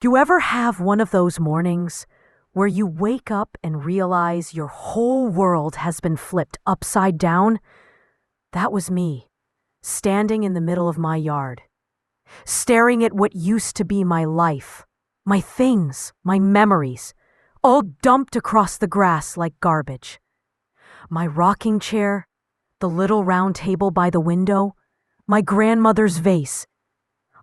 Do you ever have one of those mornings where you wake up and realize your whole world has been flipped upside down? That was me, standing in the middle of my yard, staring at what used to be my life, my things, my memories, all dumped across the grass like garbage. My rocking chair, the little round table by the window, my grandmother's vase.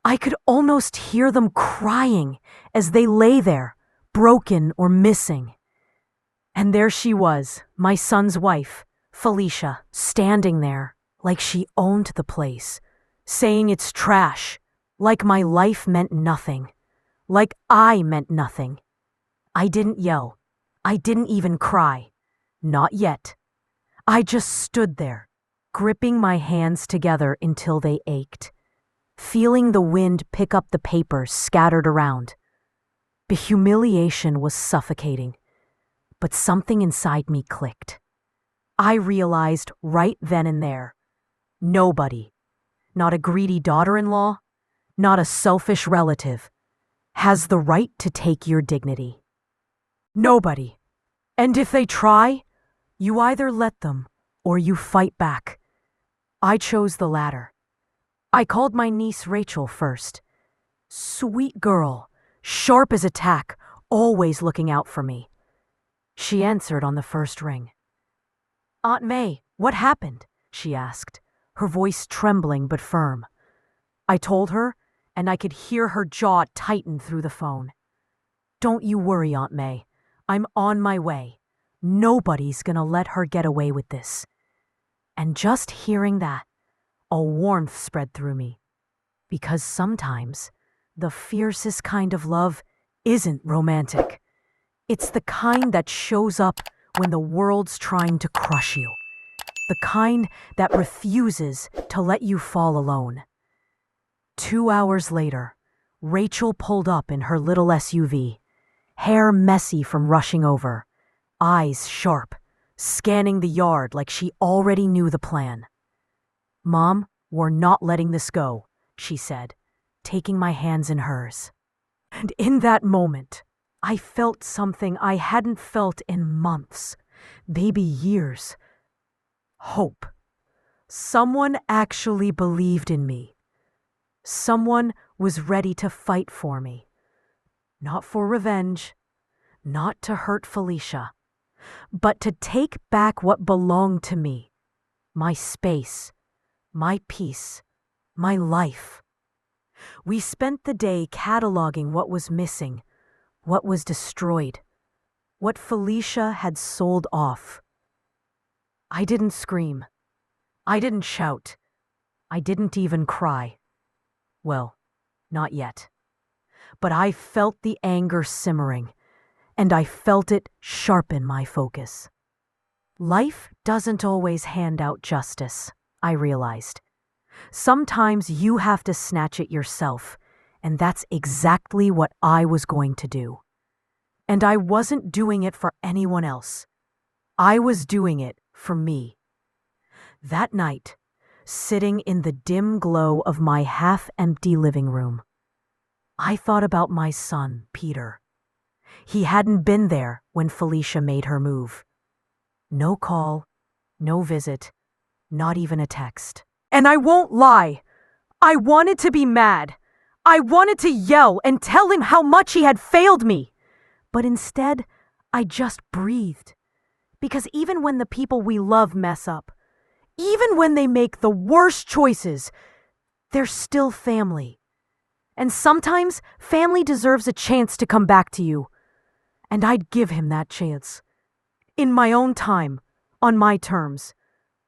I could almost hear them crying as they lay there, broken or missing. And there she was, my son's wife, Felicia, standing there like she owned the place, saying it's trash, like my life meant nothing, like I meant nothing. I didn't yell. I didn't even cry. Not yet. I just stood there, gripping my hands together until they ached, feeling the wind pick up the papers scattered around. The humiliation was suffocating, but something inside me clicked. I realized right then and there, nobody, not a greedy daughter-in-law, not a selfish relative, has the right to take your dignity. Nobody. And if they try, you either let them or you fight back. I chose the latter. I called my niece Rachel first. Sweet girl, sharp as a tack, always looking out for me. She answered on the first ring. "Aunt May, what happened?" she asked, her voice trembling but firm. I told her, and I could hear her jaw tighten through the phone. "Don't you worry, Aunt May. I'm on my way. Nobody's gonna let her get away with this." And just hearing that, a warmth spread through me. Because sometimes the fiercest kind of love isn't romantic. It's the kind that shows up when the world's trying to crush you. The kind that refuses to let you fall alone. 2 hours later, Rachel pulled up in her little SUV, hair messy from rushing over, eyes sharp, scanning the yard like she already knew the plan. "Mom, we're not letting this go," she said, taking my hands in hers. And in that moment, I felt something I hadn't felt in months, maybe years. Hope. Someone actually believed in me. Someone was ready to fight for me. Not for revenge, not to hurt Felicia, but to take back what belonged to me. My space, my peace, my life. We spent the day cataloging what was missing, what was destroyed, what Felicia had sold off. I didn't scream. I didn't shout. I didn't even cry. Well, not yet. But I felt the anger simmering, and I felt it sharpen my focus. Life doesn't always hand out justice, I realized. Sometimes you have to snatch it yourself, and that's exactly what I was going to do. And I wasn't doing it for anyone else. I was doing it for me. That night, sitting in the dim glow of my half-empty living room, I thought about my son, Peter. He hadn't been there when Felicia made her move. No call, no visit, not even a text. And I won't lie, I wanted to be mad. I wanted to yell and tell him how much he had failed me. But instead, I just breathed. Because even when the people we love mess up, even when they make the worst choices, they're still family. And sometimes family deserves a chance to come back to you. And I'd give him that chance. In my own time, on my terms.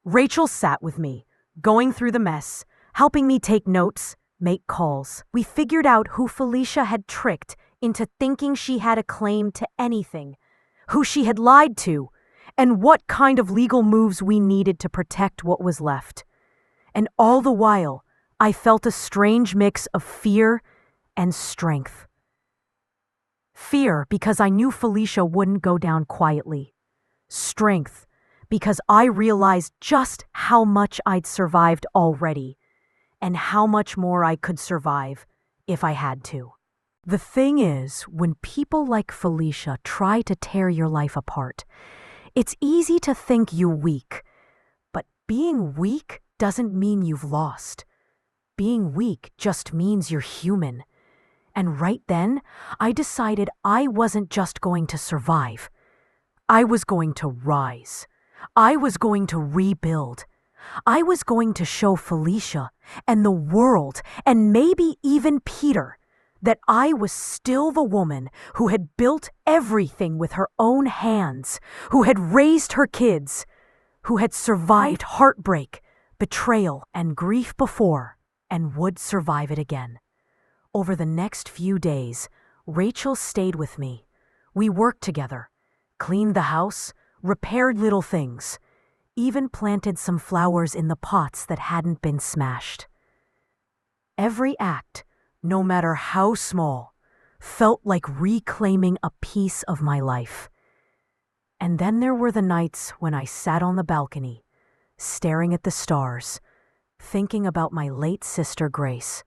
Rachel sat with me, going through the mess, helping me take notes, make calls. We figured out who Felicia had tricked into thinking she had a claim to anything, who she had lied to, and what kind of legal moves we needed to protect what was left. And all the while, I felt a strange mix of fear and strength. Fear because I knew Felicia wouldn't go down quietly. Strength because I realized just how much I'd survived already and how much more I could survive if I had to. The thing is, when people like Felicia try to tear your life apart, it's easy to think you're weak. But being weak doesn't mean you've lost. Being weak just means you're human. And right then, I decided I wasn't just going to survive. I was going to rise. I was going to rebuild. I was going to show Felicia and the world, and maybe even Peter, that I was still the woman who had built everything with her own hands, who had raised her kids, who had survived heartbreak, betrayal, and grief before, and would survive it again. Over the next few days, Rachel stayed with me. We worked together, cleaned the house, repaired little things, even planted some flowers in the pots that hadn't been smashed. Every act, no matter how small, felt like reclaiming a piece of my life. And then there were the nights when I sat on the balcony, staring at the stars, thinking about my late sister Grace.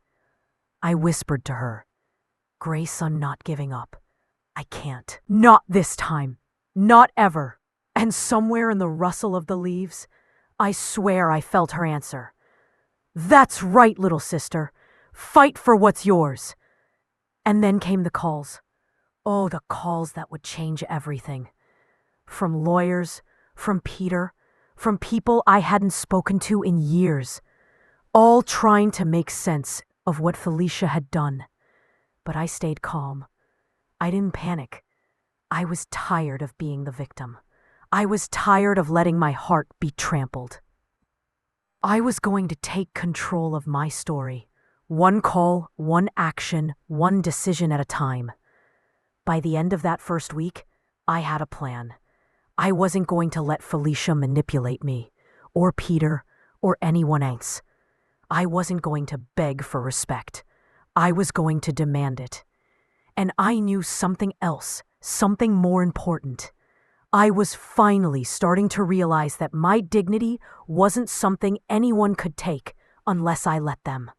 I whispered to her, "Grace, I'm not giving up. I can't. Not this time. Not ever." And somewhere in the rustle of the leaves, I swear I felt her answer. "That's right, little sister. Fight for what's yours." And then came the calls. Oh, the calls that would change everything. From lawyers, from Peter, from people I hadn't spoken to in years, all trying to make sense of what Felicia had done. But I stayed calm. I didn't panic. I was tired of being the victim. I was tired of letting my heart be trampled. I was going to take control of my story. One call, one action, one decision at a time. By the end of that first week, I had a plan. I wasn't going to let Felicia manipulate me, or Peter, or anyone else. I wasn't going to beg for respect. I was going to demand it. And I knew something else, something more important. I was finally starting to realize that my dignity wasn't something anyone could take unless I let them.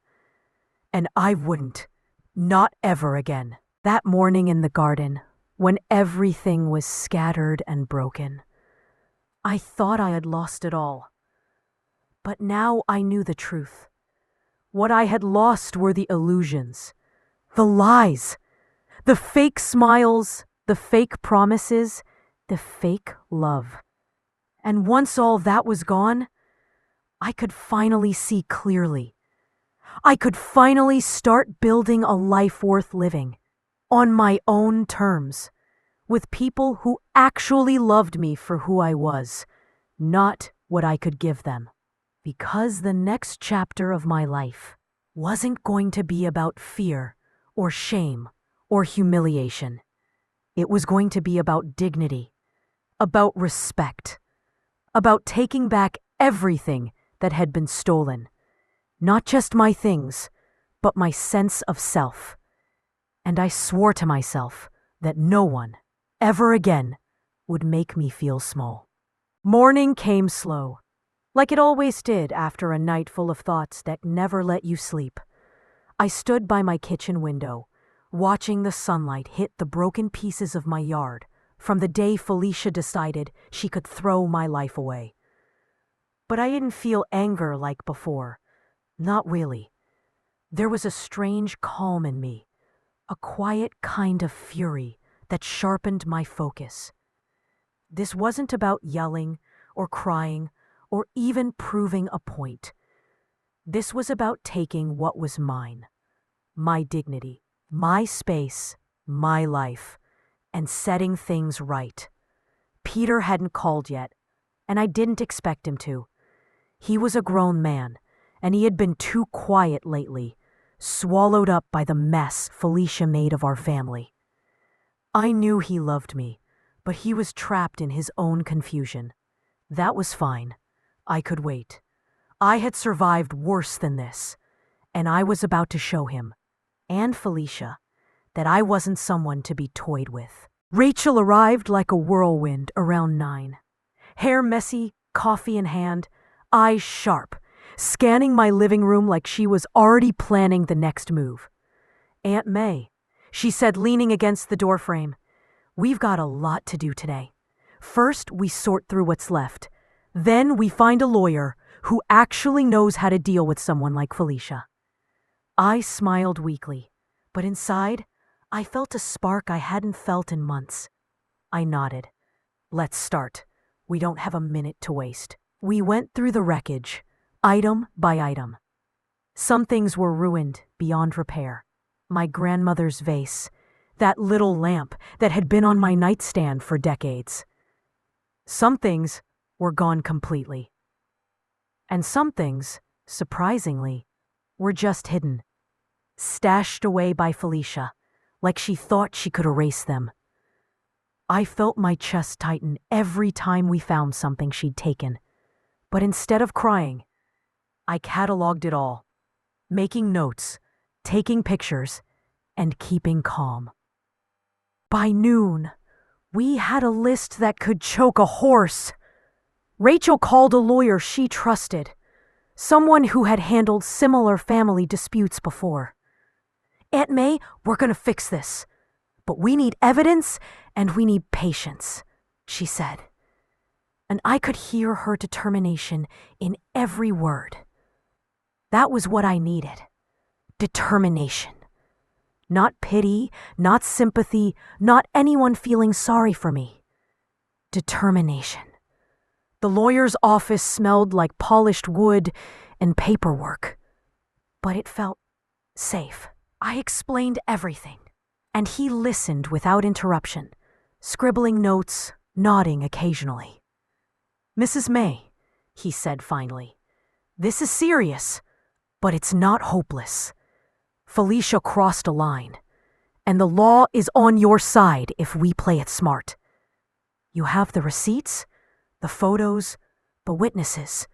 And I wouldn't. Not ever again. That morning in the garden, when everything was scattered and broken, I thought I had lost it all. But now I knew the truth. What I had lost were the illusions, the lies, the fake smiles, the fake promises, the fake love. And once all that was gone, I could finally see clearly. I could finally start building a life worth living, on my own terms, with people who actually loved me for who I was, not what I could give them. Because the next chapter of my life wasn't going to be about fear or shame or humiliation. It was going to be about dignity, about respect, about taking back everything that had been stolen. Not just my things, but my sense of self. And I swore to myself that no one, ever again, would make me feel small. Morning came slow, like it always did after a night full of thoughts that never let you sleep. I stood by my kitchen window, watching the sunlight hit the broken pieces of my yard from the day Felicia decided she could throw my life away. But I didn't feel anger like before. Not really. There was a strange calm in me, a quiet kind of fury that sharpened my focus. This wasn't about yelling or crying or even proving a point. This was about taking what was mine, my dignity, my space, my life, and setting things right. Peter hadn't called yet, and I didn't expect him to. He was a grown man, and he had been too quiet lately, swallowed up by the mess Felicia made of our family. I knew he loved me, but he was trapped in his own confusion. That was fine. I could wait. I had survived worse than this, and I was about to show him, and Felicia, that I wasn't someone to be toyed with. Rachel arrived like a whirlwind around 9. Hair messy, coffee in hand, eyes sharp, scanning my living room like she was already planning the next move. Aunt May. She said, leaning against the doorframe. "We've got a lot to do today. First, we sort through what's left. Then we find a lawyer who actually knows how to deal with someone like Felicia." I smiled weakly, but inside, I felt a spark I hadn't felt in months. I nodded. "Let's start. We don't have a minute to waste." We went through the wreckage, item by item. Some things were ruined beyond repair. My grandmother's vase, that little lamp that had been on my nightstand for decades. Some things were gone completely. And some things, surprisingly, were just hidden, stashed away by Felicia, like she thought she could erase them. I felt my chest tighten every time we found something she'd taken. But instead of crying, I cataloged it all, making notes, taking pictures, and keeping calm. By noon, we had a list that could choke a horse. Rachel called a lawyer she trusted, someone who had handled similar family disputes before. "Aunt May, we're going to fix this. But we need evidence and we need patience," she said. And I could hear her determination in every word. That was what I needed. Determination. Not pity, not sympathy, not anyone feeling sorry for me. Determination. The lawyer's office smelled like polished wood and paperwork, but it felt safe. I explained everything, and he listened without interruption, scribbling notes, nodding occasionally. "Mrs. May," he said finally, "this is serious, but it's not hopeless. Felicia crossed a line, and the law is on your side if we play it smart. You have the receipts, the photos, the witnesses.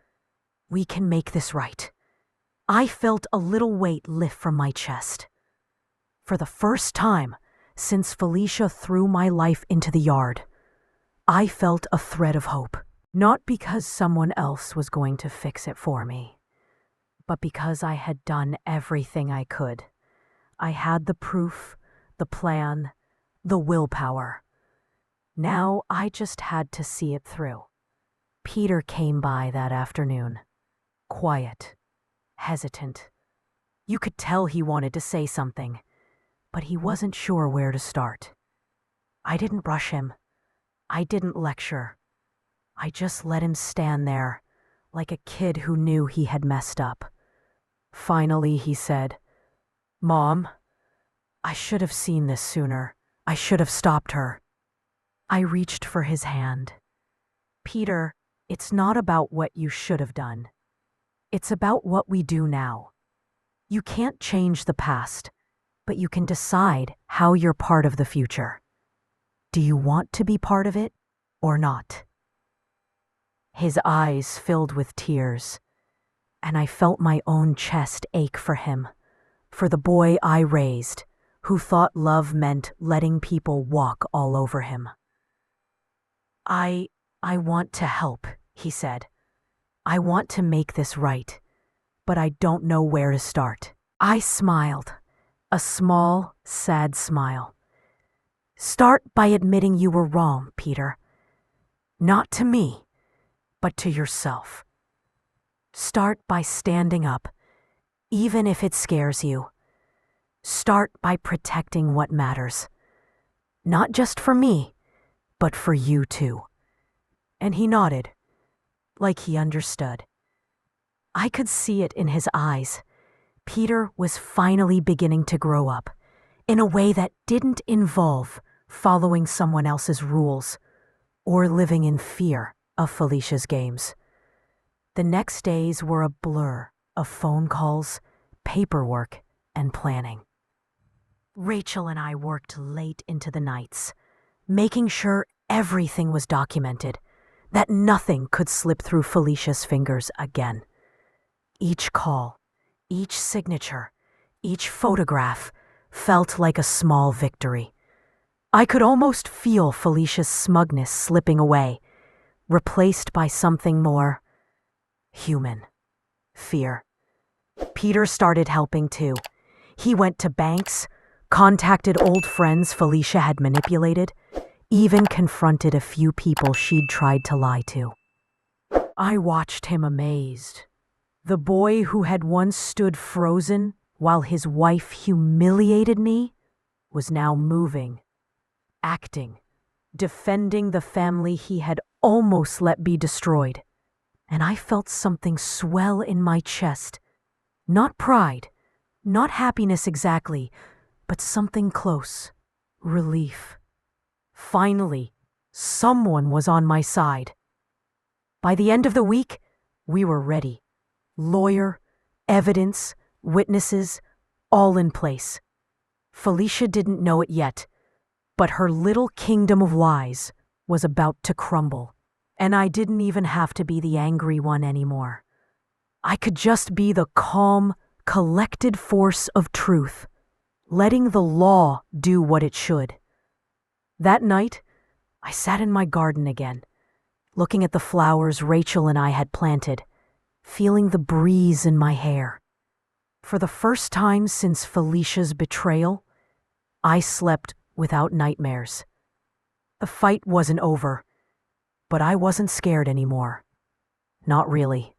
We can make this right." I felt a little weight lift from my chest. For the first time since Felicia threw my life into the yard, I felt a thread of hope. Not because someone else was going to fix it for me, but because I had done everything I could. I had the proof, the plan, the willpower. Now I just had to see it through. Peter came by that afternoon. Quiet, hesitant. You could tell he wanted to say something, but he wasn't sure where to start. I didn't rush him. I didn't lecture. I just let him stand there, like a kid who knew he had messed up. Finally, he said, "Mom, I should have seen this sooner. I should have stopped her." I reached for his hand. "Peter, it's not about what you should have done. It's about what we do now. You can't change the past, but you can decide how you're part of the future. Do you want to be part of it or not?" His eyes filled with tears, and I felt my own chest ache for him, for the boy I raised, who thought love meant letting people walk all over him. I want to help," he said. "I want to make this right, but I don't know where to start." I smiled, a small, sad smile. "Start by admitting you were wrong, Peter. Not to me, but to yourself. Start by standing up, even if it scares you. Start by protecting what matters. Not just for me, but for you too." And he nodded, like he understood. I could see it in his eyes. Peter was finally beginning to grow up, in a way that didn't involve following someone else's rules or living in fear of Felicia's games. The next days were a blur of phone calls, paperwork, and planning. Rachel and I worked late into the nights, making sure everything was documented, that nothing could slip through Felicia's fingers again. Each call, each signature, each photograph felt like a small victory. I could almost feel Felicia's smugness slipping away, replaced by something more human. Fear. Peter started helping too. He went to banks, contacted old friends Felicia had manipulated, even confronted a few people she'd tried to lie to. I watched him amazed. The boy who had once stood frozen while his wife humiliated me was now moving, acting, defending the family he had almost let be destroyed. And I felt something swell in my chest. Not pride, not happiness exactly, but something close. Relief. Finally, someone was on my side. By the end of the week, we were ready. Lawyer, evidence, witnesses, all in place. Felicia didn't know it yet, but her little kingdom of lies was about to crumble. And I didn't even have to be the angry one anymore. I could just be the calm, collected force of truth, letting the law do what it should. That night, I sat in my garden again, looking at the flowers Rachel and I had planted, feeling the breeze in my hair. For the first time since Felicia's betrayal, I slept without nightmares. The fight wasn't over, but I wasn't scared anymore. Not really.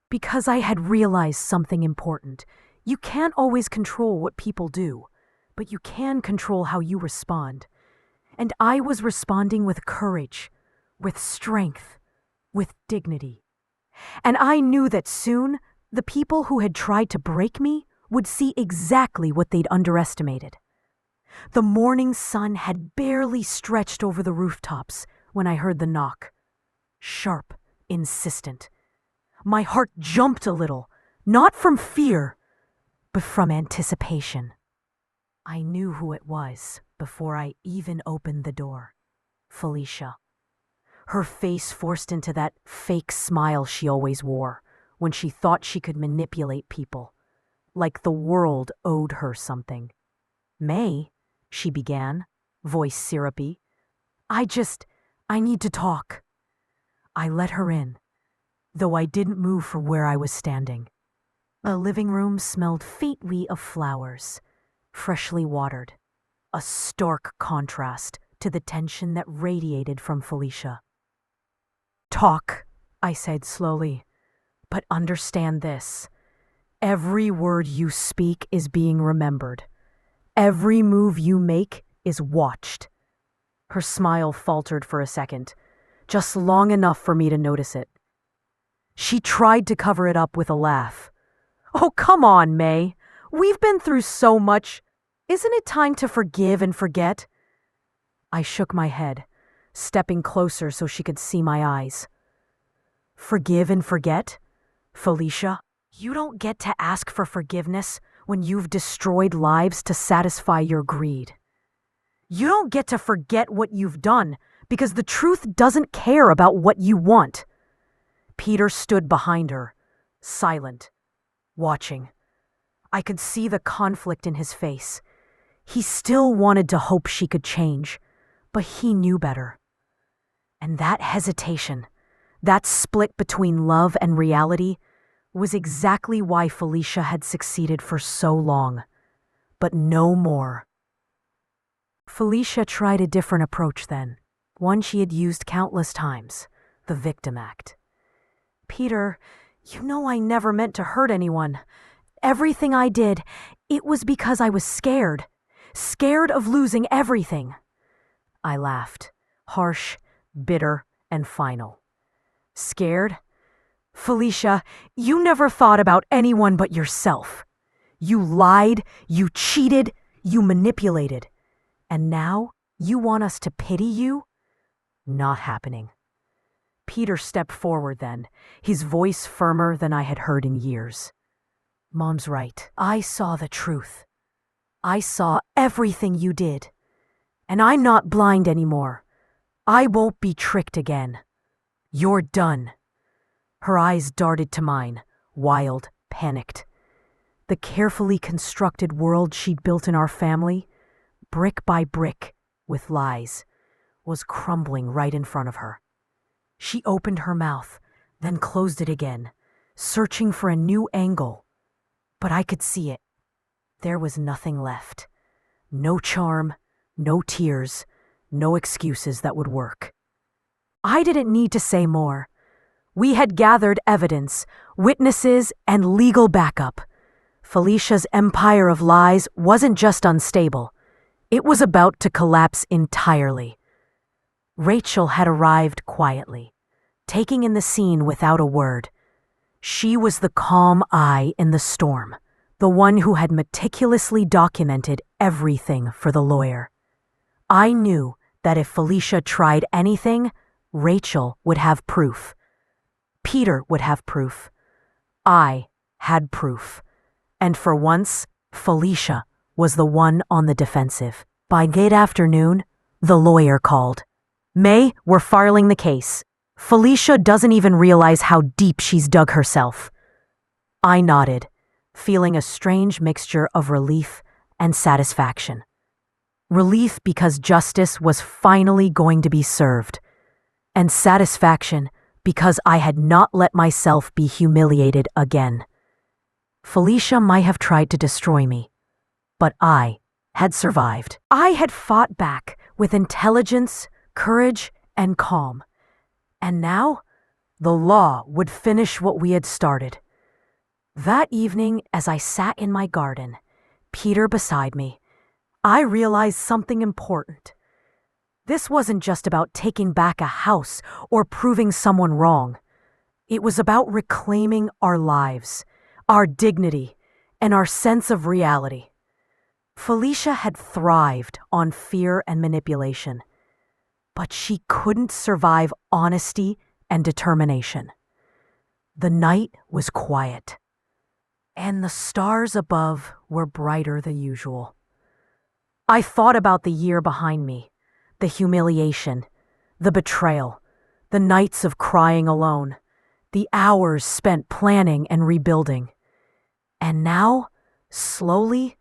Because I had realized something important. You can't always control what people do, but you can control how you respond. And I was responding with courage, with strength, with dignity. And I knew that soon, the people who had tried to break me would see exactly what they'd underestimated. The morning sun had barely stretched over the rooftops when I heard the knock. Sharp, insistent. My heart jumped a little, not from fear, but from anticipation. I knew who it was before I even opened the door. Felicia. Her face forced into that fake smile she always wore when she thought she could manipulate people, like the world owed her something. "May," she began, voice syrupy. I need to talk." I let her in, though I didn't move from where I was standing. The living room smelled faintly of flowers, freshly watered, a stark contrast to the tension that radiated from Felicia. "Talk," I said slowly, "but understand this. Every word you speak is being remembered. Every move you make is watched." Her smile faltered for a second, just long enough for me to notice it. She tried to cover it up with a laugh. "Oh, come on, May. We've been through so much. Isn't it time to forgive and forget?" I shook my head, stepping closer so she could see my eyes. "Forgive and forget? Felicia, you don't get to ask for forgiveness when you've destroyed lives to satisfy your greed. You don't get to forget what you've done because the truth doesn't care about what you want." Peter stood behind her, silent, watching. I could see the conflict in his face. He still wanted to hope she could change, but he knew better. And that hesitation, that split between love and reality, was exactly why Felicia had succeeded for so long. But no more. Felicia tried a different approach then, one she had used countless times, the victim act. "Peter, you know I never meant to hurt anyone. Everything I did, it was because I was scared. Scared of losing everything." I laughed, harsh, bitter, and final. "Scared? Felicia, you never thought about anyone but yourself. You lied, you cheated, you manipulated. And now you want us to pity you? Not happening." Peter stepped forward then, his voice firmer than I had heard in years. "Mom's right. I saw the truth. I saw everything you did. And I'm not blind anymore. I won't be tricked again. You're done." Her eyes darted to mine, wild, panicked. The carefully constructed world she'd built in our family, brick by brick, with lies, was crumbling right in front of her. She opened her mouth, then closed it again, searching for a new angle. But I could see it. There was nothing left. No charm, no tears, no excuses that would work. I didn't need to say more. We had gathered evidence, witnesses, and legal backup. Felicia's empire of lies wasn't just unstable. It was about to collapse entirely. Rachel had arrived quietly, taking in the scene without a word. She was the calm eye in the storm, the one who had meticulously documented everything for the lawyer. I knew that if Felicia tried anything, Rachel would have proof. Peter would have proof. I had proof. And for once, Felicia was the one on the defensive. By mid-afternoon, the lawyer called. "May, we're filing the case. Felicia doesn't even realize how deep she's dug herself." I nodded, feeling a strange mixture of relief and satisfaction. Relief because justice was finally going to be served, and satisfaction because I had not let myself be humiliated again. Felicia might have tried to destroy me, but I had survived. I had fought back with intelligence, courage, and calm. And now, the law would finish what we had started. That evening, as I sat in my garden, Peter beside me, I realized something important. This wasn't just about taking back a house or proving someone wrong. It was about reclaiming our lives, our dignity, and our sense of reality. Felicia had thrived on fear and manipulation, but she couldn't survive honesty and determination. The night was quiet, and the stars above were brighter than usual. I thought about the year behind me, the humiliation, the betrayal, the nights of crying alone, the hours spent planning and rebuilding. And now, slowly,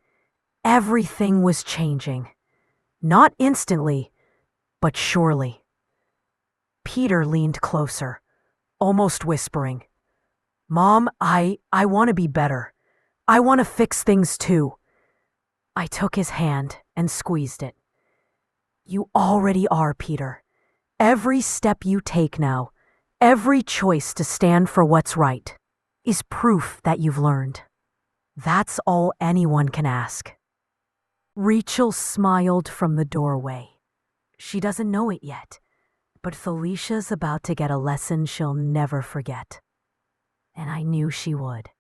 everything was changing. Not instantly, but surely. Peter leaned closer, almost whispering, "Mom, I want to be better. I want to fix things too." I took his hand and squeezed it. "You already are, Peter. Every step you take now, every choice to stand for what's right, is proof that you've learned. That's all anyone can ask." Rachel smiled from the doorway. She doesn't know it yet, but Felicia's about to get a lesson she'll never forget. And I knew she would.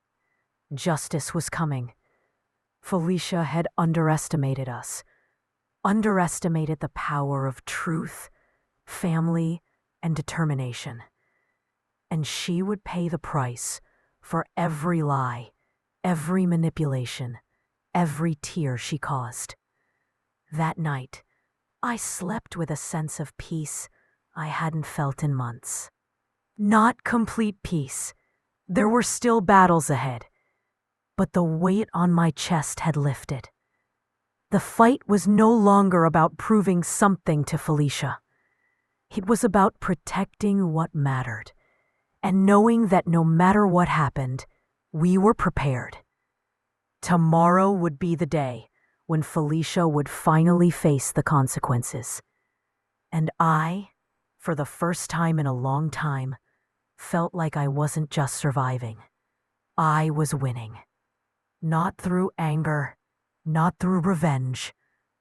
Justice was coming. Felicia had underestimated us, underestimated the power of truth, family, and determination. And she would pay the price for every lie, every manipulation, every tear she caused. That night, I slept with a sense of peace I hadn't felt in months. Not complete peace. There were still battles ahead, but the weight on my chest had lifted. The fight was no longer about proving something to Felicia. It was about protecting what mattered, and knowing that no matter what happened, we were prepared. Tomorrow would be the day when Felicia would finally face the consequences. And I, for the first time in a long time, felt like I wasn't just surviving. I was winning. Not through anger, not through revenge,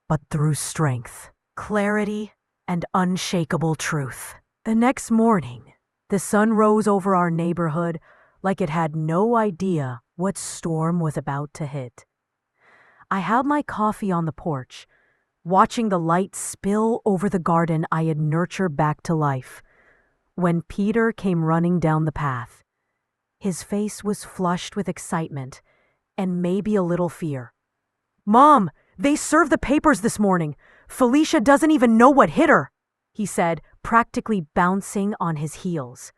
but through strength, clarity, and unshakable truth. The next morning, the sun rose over our neighborhood like it had no idea what storm was about to hit. I held my coffee on the porch, watching the light spill over the garden I had nurtured back to life, when Peter came running down the path. His face was flushed with excitement and maybe a little fear. "Mom, they served the papers this morning. Felicia doesn't even know what hit her," he said, practically bouncing on his heels.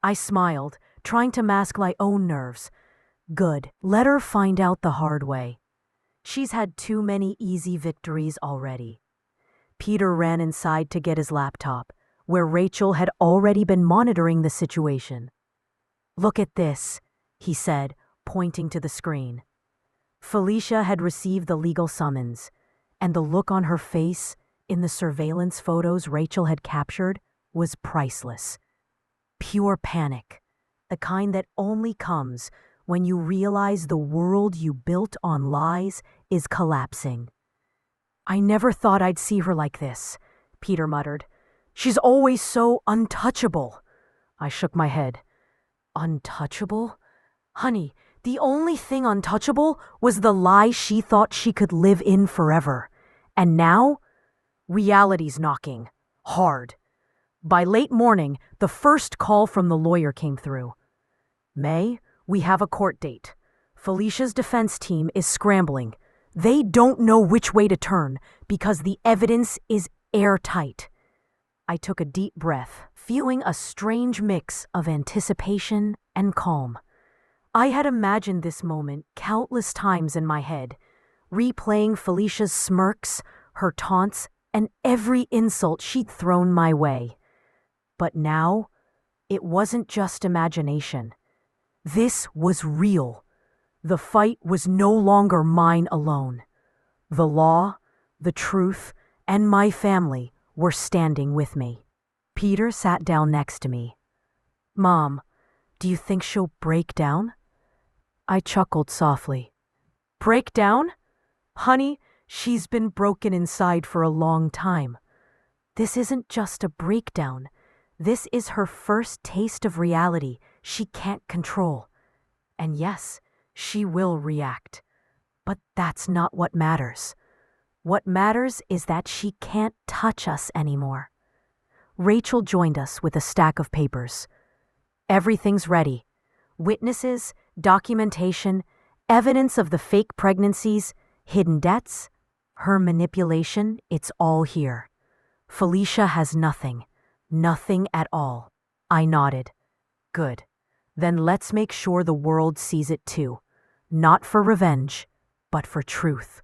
I smiled, trying to mask my own nerves. Good, let her find out the hard way. She's had too many easy victories already. Peter ran inside to get his laptop, where Rachel had already been monitoring the situation. "Look at this," he said, pointing to the screen. Felicia had received the legal summons, and the look on her face in the surveillance photos Rachel had captured was priceless. Pure panic, the kind that only comes when you realize the world you built on lies is collapsing. "I never thought I'd see her like this," Peter muttered. "She's always so untouchable." I shook my head. Untouchable? Honey, the only thing untouchable was the lie she thought she could live in forever. And now, reality's knocking. Hard. By late morning, the first call from the lawyer came through. "May, we have a court date. Felicia's defense team is scrambling. They don't know which way to turn because the evidence is airtight." I took a deep breath, feeling a strange mix of anticipation and calm. I had imagined this moment countless times in my head, replaying Felicia's smirks, her taunts, and every insult she'd thrown my way. But now, it wasn't just imagination. This was real. The fight was no longer mine alone. The law, the truth, and my family were standing with me. Peter sat down next to me. "Mom, do you think she'll break down?" I chuckled softly. "Break down? Honey, she's been broken inside for a long time. This isn't just a breakdown. This is her first taste of reality she can't control. And yes, she will react. But that's not what matters. What matters is that she can't touch us anymore." Rachel joined us with a stack of papers. "Everything's ready. Witnesses, documentation, evidence of the fake pregnancies, hidden debts, her manipulation, it's all here. Felicia has nothing. Nothing at all." I nodded. "Good. Then let's make sure the world sees it too. Not for revenge, but for truth.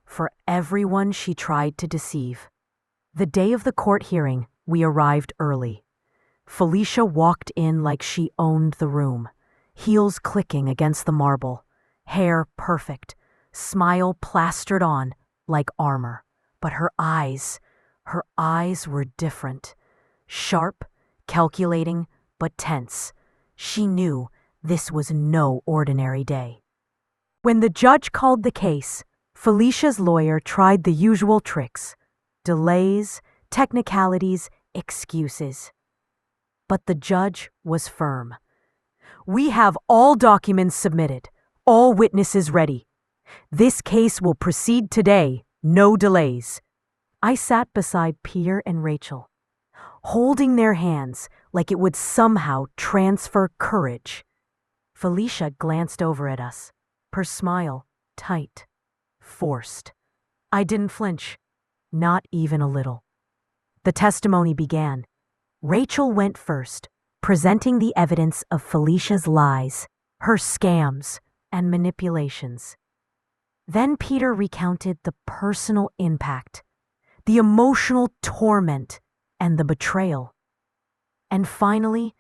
For everyone she tried to deceive." The day of the court hearing, we arrived early. Felicia walked in like she owned the room, heels clicking against the marble, hair perfect, smile plastered on like armor. But her eyes were different. Sharp, calculating, but tense. She knew this was no ordinary day. When the judge called the case, Felicia's lawyer tried the usual tricks: delays, technicalities, excuses. But the judge was firm. "We have all documents submitted, all witnesses ready. This case will proceed today, no delays." I sat beside Peter and Rachel, holding their hands like it would somehow transfer courage. Felicia glanced over at us, her smile tight, forced. I didn't flinch, not even a little. The testimony began. Rachel went first, presenting the evidence of Felicia's lies, her scams, and manipulations. Then Peter recounted the personal impact, the emotional torment, and the betrayal. And finally,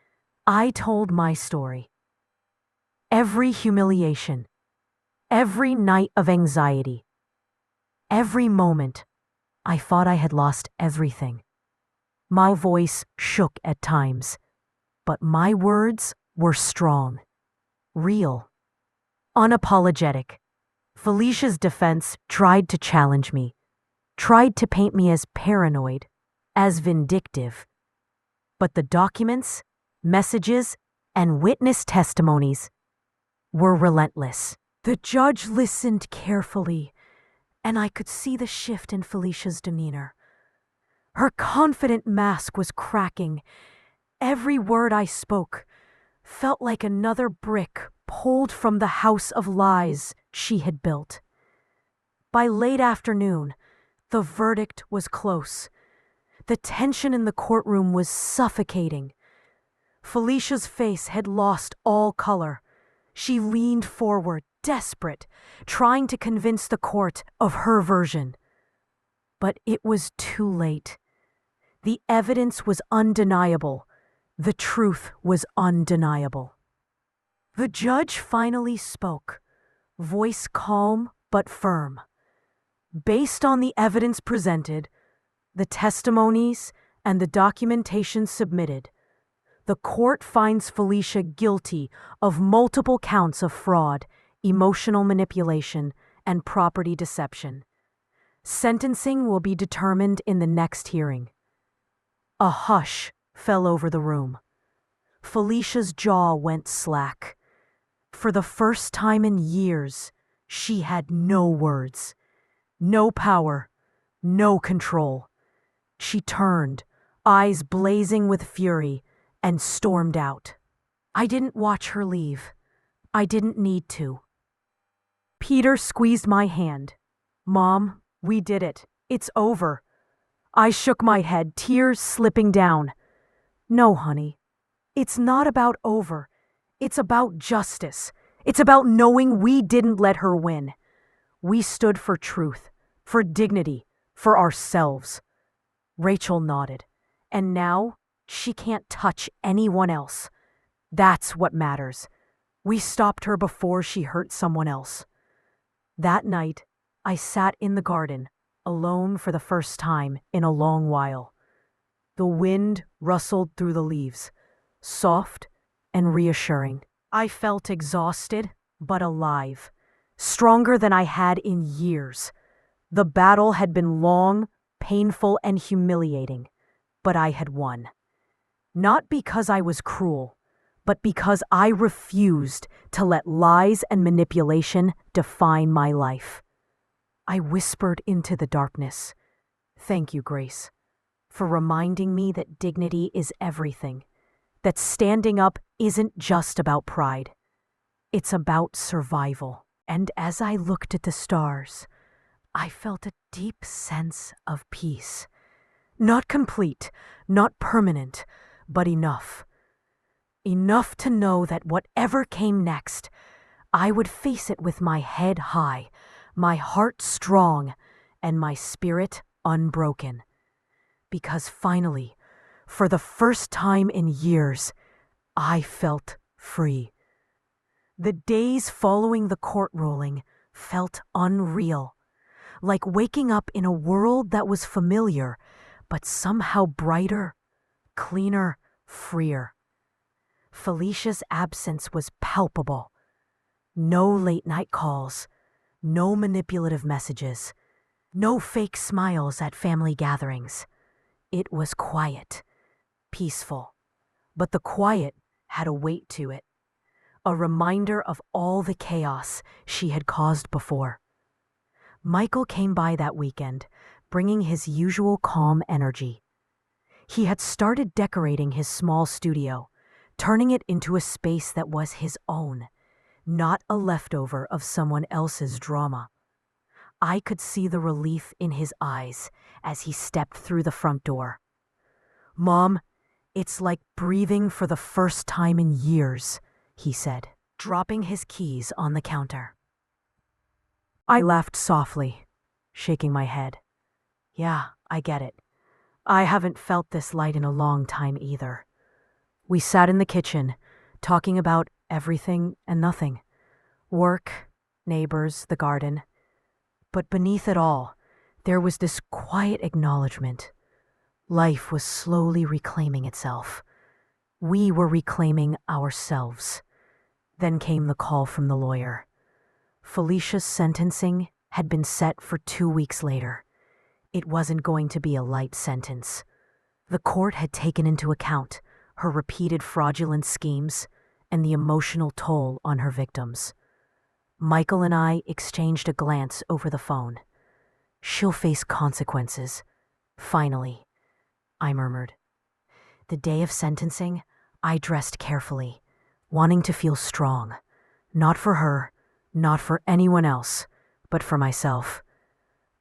I told my story. Every humiliation, every night of anxiety, every moment I thought I had lost everything. My voice shook at times, but my words were strong, real, unapologetic. Felicia's defense tried to challenge me, tried to paint me as paranoid, as vindictive. But the documents, messages, and witness testimonies were relentless. The judge listened carefully, and I could see the shift in Felicia's demeanor. Her confident mask was cracking. Every word I spoke felt like another brick pulled from the house of lies she had built. By late afternoon, the verdict was close. The tension in the courtroom was suffocating. Felicia's face had lost all color. She leaned forward, desperate, trying to convince the court of her version. But it was too late. The evidence was undeniable. The truth was undeniable. The judge finally spoke, voice calm but firm. Based on the evidence presented, the testimonies, and the documentation submitted, the court finds Felicia guilty of multiple counts of fraud, emotional manipulation, and property deception. Sentencing will be determined in the next hearing. A hush fell over the room. Felicia's jaw went slack. For the first time in years, she had no words, no power, no control. She turned, eyes blazing with fury, and stormed out. I didn't watch her leave. I didn't need to. Peter squeezed my hand. Mom, we did it. It's over. I shook my head, tears slipping down. No, honey. It's not about over. It's about justice. It's about knowing we didn't let her win. We stood for truth, for dignity, for ourselves. Rachel nodded. And now, she can't touch anyone else. That's what matters. We stopped her before she hurt someone else. That night, I sat in the garden, alone for the first time in a long while. The wind rustled through the leaves, soft and reassuring. I felt exhausted, but alive, stronger than I had in years. The battle had been long, painful, and humiliating, but I had won. Not because I was cruel, but because I refused to let lies and manipulation define my life. I whispered into the darkness, "Thank you, Grace, for reminding me that dignity is everything, that standing up isn't just about pride. It's about survival." And as I looked at the stars, I felt a deep sense of peace. Not complete, not permanent, but enough. Enough to know that whatever came next, I would face it with my head high, my heart strong, and my spirit unbroken. Because finally, for the first time in years, I felt free. The days following the court ruling felt unreal, like waking up in a world that was familiar, but somehow brighter, cleaner, freer. Felicia's absence was palpable. No late-night calls, no manipulative messages, no fake smiles at family gatherings. It was quiet, peaceful, but the quiet had a weight to it, a reminder of all the chaos she had caused before. Michael came by that weekend, bringing his usual calm energy. He had started decorating his small studio, turning it into a space that was his own, not a leftover of someone else's drama. I could see the relief in his eyes as he stepped through the front door. "Mom, it's like breathing for the first time in years," he said, dropping his keys on the counter. I laughed softly, shaking my head. "Yeah, I get it. I haven't felt this light in a long time either." We sat in the kitchen, talking about everything and nothing. Work, neighbors, the garden. But beneath it all, there was this quiet acknowledgement. Life was slowly reclaiming itself. We were reclaiming ourselves. Then came the call from the lawyer. Felicia's sentencing had been set for 2 weeks later. It wasn't going to be a light sentence. The court had taken into account her repeated fraudulent schemes and the emotional toll on her victims. Michael and I exchanged a glance over the phone. "She'll face consequences. Finally," I murmured. The day of sentencing, I dressed carefully, wanting to feel strong. Not for her, not for anyone else, but for myself.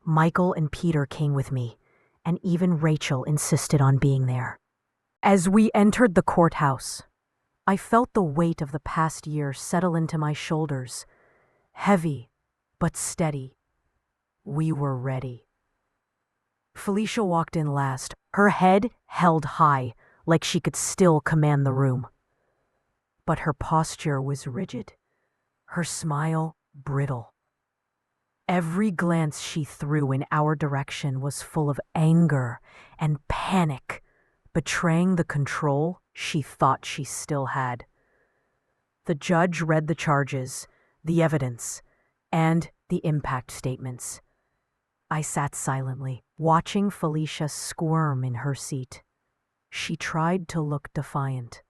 Michael and Peter came with me, and even Rachel insisted on being there. As we entered the courthouse, I felt the weight of the past year settle into my shoulders, heavy but steady. We were ready. Felicia walked in last, her head held high, like she could still command the room. But her posture was rigid, her smile brittle. Every glance she threw in our direction was full of anger and panic, betraying the control she thought she still had. The judge read the charges, the evidence, and the impact statements. I sat silently, watching Felicia squirm in her seat. She tried to look defiant,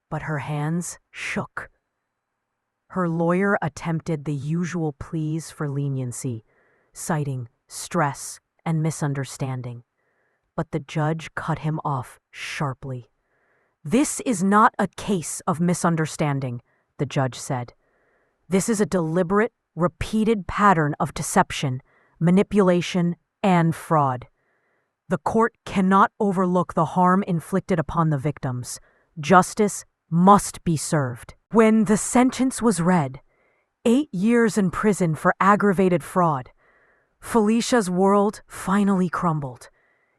but her hands shook. Her lawyer attempted the usual pleas for leniency, citing stress and misunderstanding, but the judge cut him off sharply. "This is not a case of misunderstanding," the judge said. "This is a deliberate, repeated pattern of deception, manipulation, and fraud. The court cannot overlook the harm inflicted upon the victims. Justice must be served." When the sentence was read, 8 years in prison for aggravated fraud, Felicia's world finally crumbled.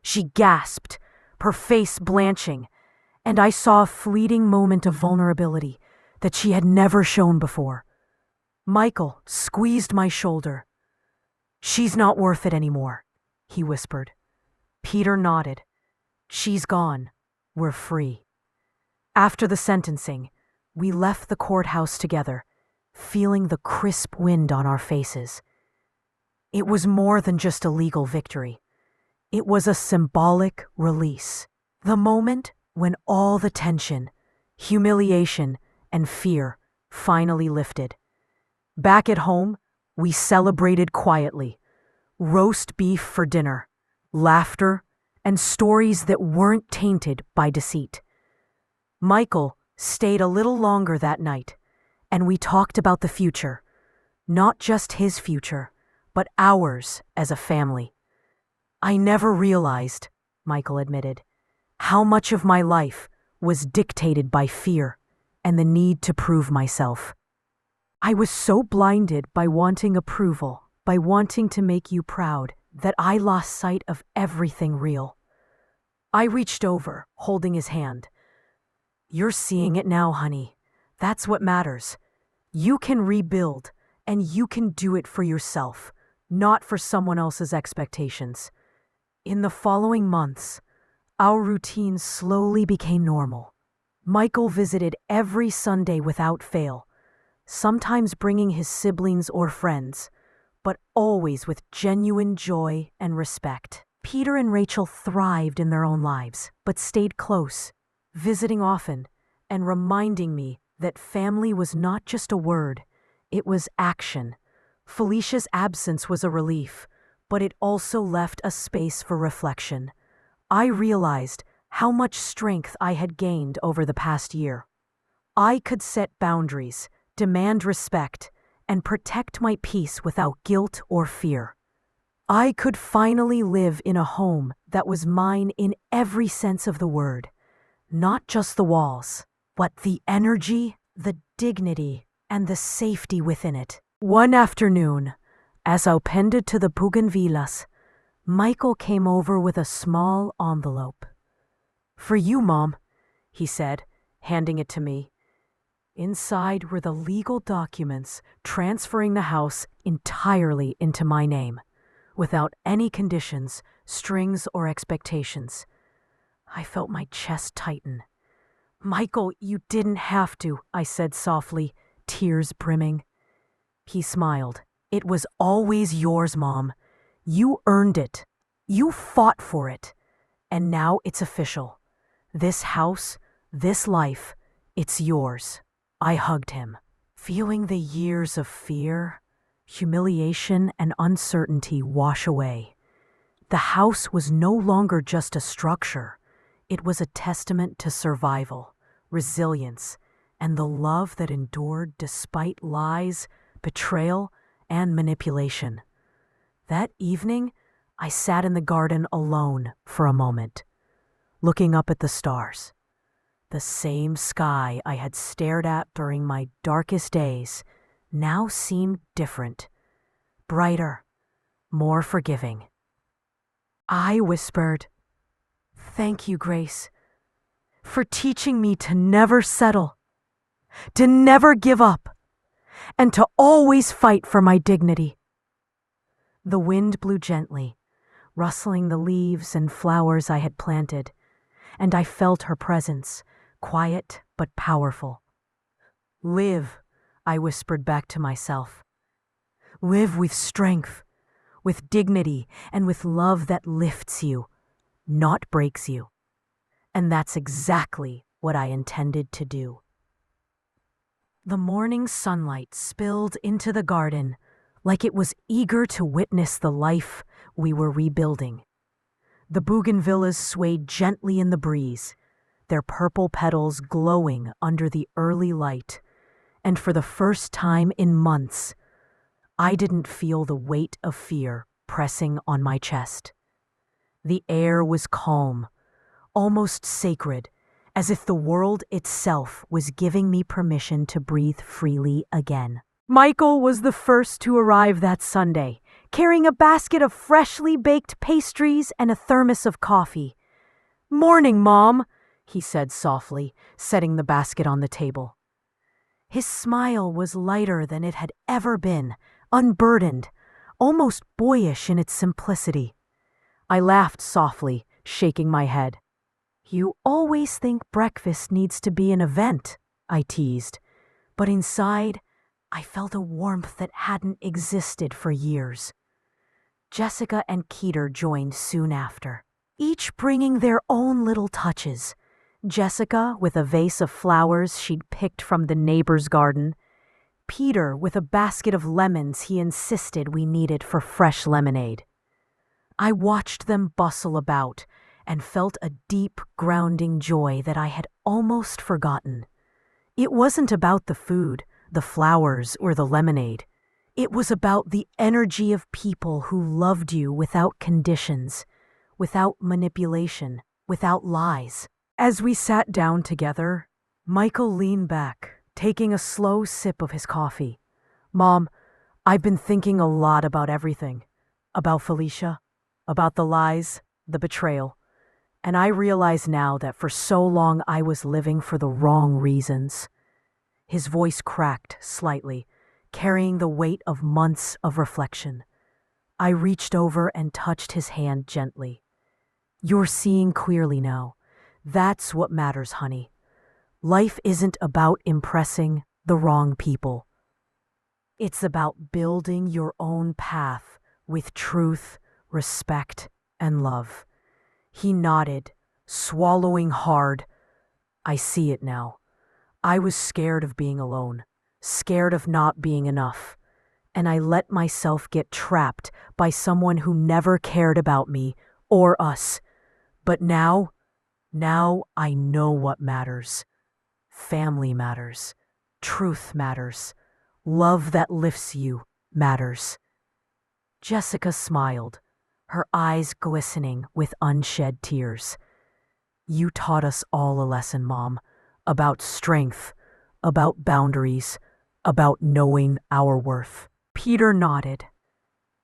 She gasped, her face blanching, and I saw a fleeting moment of vulnerability that she had never shown before. Michael squeezed my shoulder. "She's not worth it anymore," he whispered. Peter nodded. "She's gone. We're free." After the sentencing, we left the courthouse together, feeling the crisp wind on our faces. It was more than just a legal victory. It was a symbolic release. The moment when all the tension, humiliation, and fear finally lifted. Back at home, we celebrated quietly. Roast beef for dinner, laughter, and stories that weren't tainted by deceit. Michael stayed a little longer that night, and we talked about the future. Not just his future, but ours as a family. "I never realized," Michael admitted, "how much of my life was dictated by fear and the need to prove myself. I was so blinded by wanting approval, by wanting to make you proud, that I lost sight of everything real." I reached over, holding his hand. "You're seeing it now, honey. That's what matters. You can rebuild, and you can do it for yourself, not for someone else's expectations." In the following months, our routine slowly became normal. Michael visited every Sunday without fail, sometimes bringing his siblings or friends, but always with genuine joy and respect. Peter and Rachel thrived in their own lives, but stayed close, visiting often, and reminding me that family was not just a word, it was action. Felicia's absence was a relief, but it also left a space for reflection. I realized how much strength I had gained over the past year. I could set boundaries, demand respect, and protect my peace without guilt or fear. I could finally live in a home that was mine in every sense of the word, not just the walls, but the energy, the dignity, and the safety within it. One afternoon, as I appended to the bougainvilleas, Michael came over with a small envelope. "For you, Mom," he said, handing it to me. Inside were the legal documents transferring the house entirely into my name, without any conditions, strings, or expectations. I felt my chest tighten. "Michael, you didn't have to," I said softly, tears brimming. He smiled. "It was always yours, Mom. You earned it. You fought for it. And now it's official. This house, this life, it's yours." I hugged him, feeling the years of fear, humiliation, and uncertainty wash away. The house was no longer just a structure. It was a testament to survival, resilience, and the love that endured despite lies, betrayal, and manipulation. That evening, I sat in the garden alone for a moment, looking up at the stars. The same sky I had stared at during my darkest days now seemed different, brighter, more forgiving. I whispered, "Thank you, Grace, for teaching me to never settle, to never give up, and to always fight for my dignity. The wind blew gently, rustling the leaves and flowers I had planted, and I felt her presence, quiet but powerful. Live, I whispered back to myself. Live with strength, with dignity, and with love that lifts you, not breaks you. And that's exactly what I intended to do. The morning sunlight spilled into the garden like it was eager to witness the life we were rebuilding. The bougainvilleas swayed gently in the breeze, their purple petals glowing under the early light, and for the first time in months, I didn't feel the weight of fear pressing on my chest. The air was calm, almost sacred, as if the world itself was giving me permission to breathe freely again. Michael was the first to arrive that Sunday, carrying a basket of freshly baked pastries and a thermos of coffee. "Morning, Mom," he said softly, setting the basket on the table. His smile was lighter than it had ever been, unburdened, almost boyish in its simplicity. I laughed softly, shaking my head. "You always think breakfast needs to be an event," I teased, but inside, I felt a warmth that hadn't existed for years. Jessica and Keeter joined soon after, each bringing their own little touches. Jessica with a vase of flowers she'd picked from the neighbor's garden, Peter with a basket of lemons he insisted we needed for fresh lemonade. I watched them bustle about and felt a deep, grounding joy that I had almost forgotten. It wasn't about the food, the flowers, or the lemonade. It was about the energy of people who loved you without conditions, without manipulation, without lies. As we sat down together, Michael leaned back, taking a slow sip of his coffee. "Mom, I've been thinking a lot about everything. About Felicia, about the lies, the betrayal. And I realize now that for so long I was living for the wrong reasons." His voice cracked slightly, carrying the weight of months of reflection. I reached over and touched his hand gently. "You're seeing clearly now. That's what matters, honey. Life isn't about impressing the wrong people. It's about building your own path with truth, respect, and love." He nodded, swallowing hard. "I see it now. I was scared of being alone, scared of not being enough, and I let myself get trapped by someone who never cared about me or us. But now I know what matters. Family matters. Truth matters. Love that lifts you matters." Jessica smiled, her eyes glistening with unshed tears. "You taught us all a lesson, Mom, about strength, about boundaries, about knowing our worth." Peter nodded.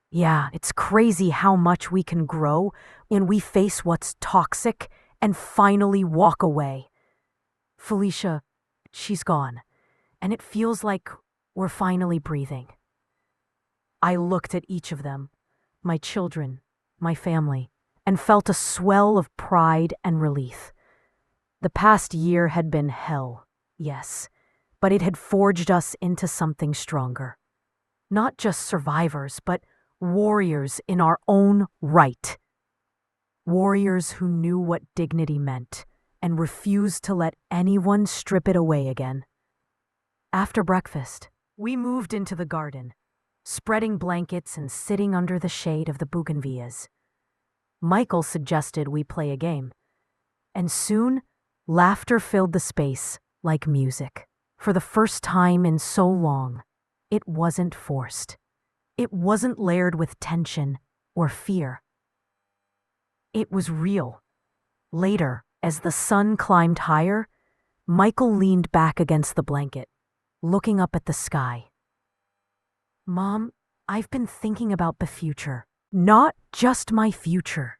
"Yeah, it's crazy how much we can grow when we face what's toxic and finally walk away. Felicia, she's gone, and it feels like we're finally breathing." I looked at each of them, my children, my family, and felt a swell of pride and relief. The past year had been hell, yes, but it had forged us into something stronger. Not just survivors, but warriors in our own right. Warriors who knew what dignity meant and refused to let anyone strip it away again. After breakfast, we moved into the garden, spreading blankets and sitting under the shade of the bougainvilleas. Michael suggested we play a game, and soon laughter filled the space like music. For the first time in so long, it wasn't forced. It wasn't layered with tension or fear. It was real. Later, as the sun climbed higher, Michael leaned back against the blanket, looking up at the sky. "Mom, I've been thinking about the future. Not just my future,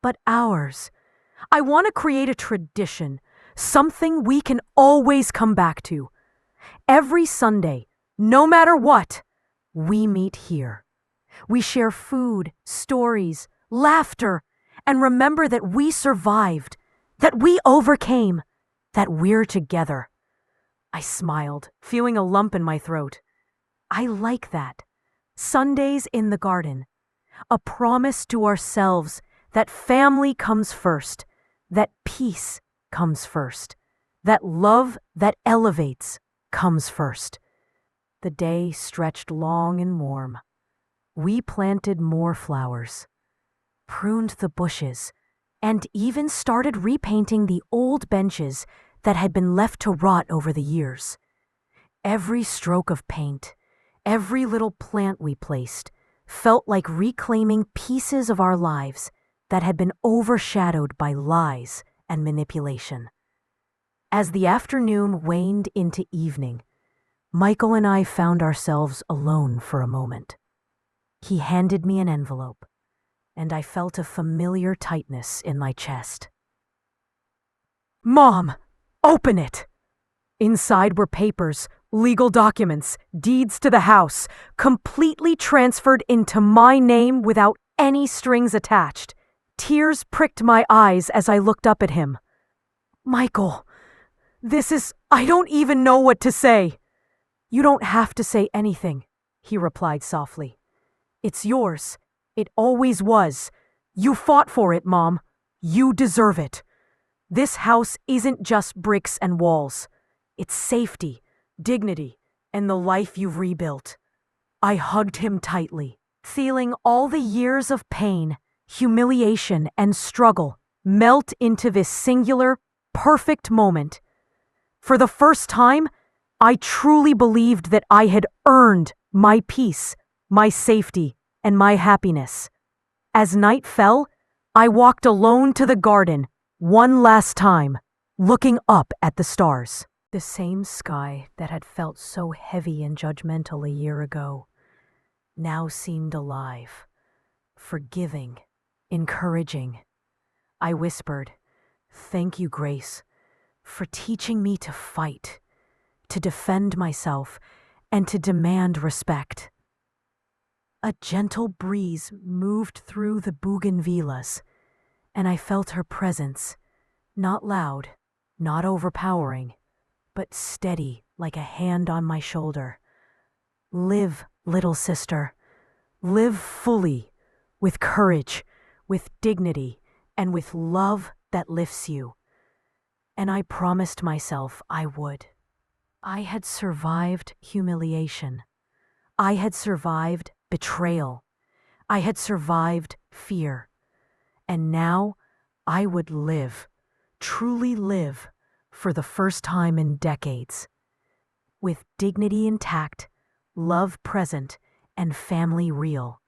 but ours. I want to create a tradition, something we can always come back to. Every Sunday, No matter what, we meet here. We share food, stories, laughter, and remember that we survived, that we overcame, that we're together. I smiled, feeling a lump in my throat. I like that. Sundays in the garden. A promise to ourselves that family comes first, that peace comes first, that love that elevates comes first. The day stretched long and warm. We planted more flowers, pruned the bushes, and even started repainting the old benches that had been left to rot over the years. Every stroke of paint, every little plant we placed, felt like reclaiming pieces of our lives that had been overshadowed by lies and manipulation. As the afternoon waned into evening, Michael and I found ourselves alone for a moment. He handed me an envelope, and I felt a familiar tightness in my chest. "Mom, open it!" Inside were papers, legal documents, deeds to the house, completely transferred into my name without any strings attached. Tears pricked my eyes as I looked up at him. "Michael, I don't even know what to say." "You don't have to say anything," he replied softly. "It's yours. It always was. You fought for it, Mom. You deserve it. This house isn't just bricks and walls. It's safety, dignity, and the life you've rebuilt." I hugged him tightly, feeling all the years of pain, humiliation, and struggle melt into this singular, perfect moment. For the first time, I truly believed that I had earned my peace, my safety, and my happiness. As night fell, I walked alone to the garden, one last time, looking up at the stars. The same sky that had felt so heavy and judgmental a year ago now seemed alive, forgiving, encouraging. I whispered, "Thank you, Grace, for teaching me to fight, to defend myself, and to demand respect." A gentle breeze moved through the bougainvilleas, and I felt her presence, not loud, not overpowering, but steady like a hand on my shoulder. "Live, little sister. Live fully, with courage, with dignity, and with love that lifts you." And I promised myself I would. I had survived humiliation. I had survived betrayal. I had survived fear. And now I would live, truly live, for the first time in decades, with dignity intact, love present, and family real.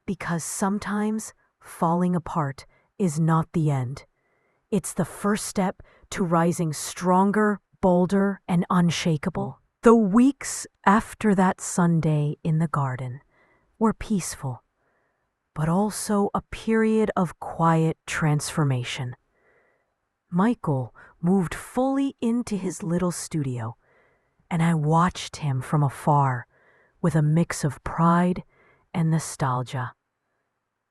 Because sometimes falling apart is not the end. It's the first step to rising stronger, bolder, and unshakable. The weeks after that Sunday in the garden were peaceful, but also a period of quiet transformation. Michael moved fully into his little studio, and I watched him from afar with a mix of pride and nostalgia.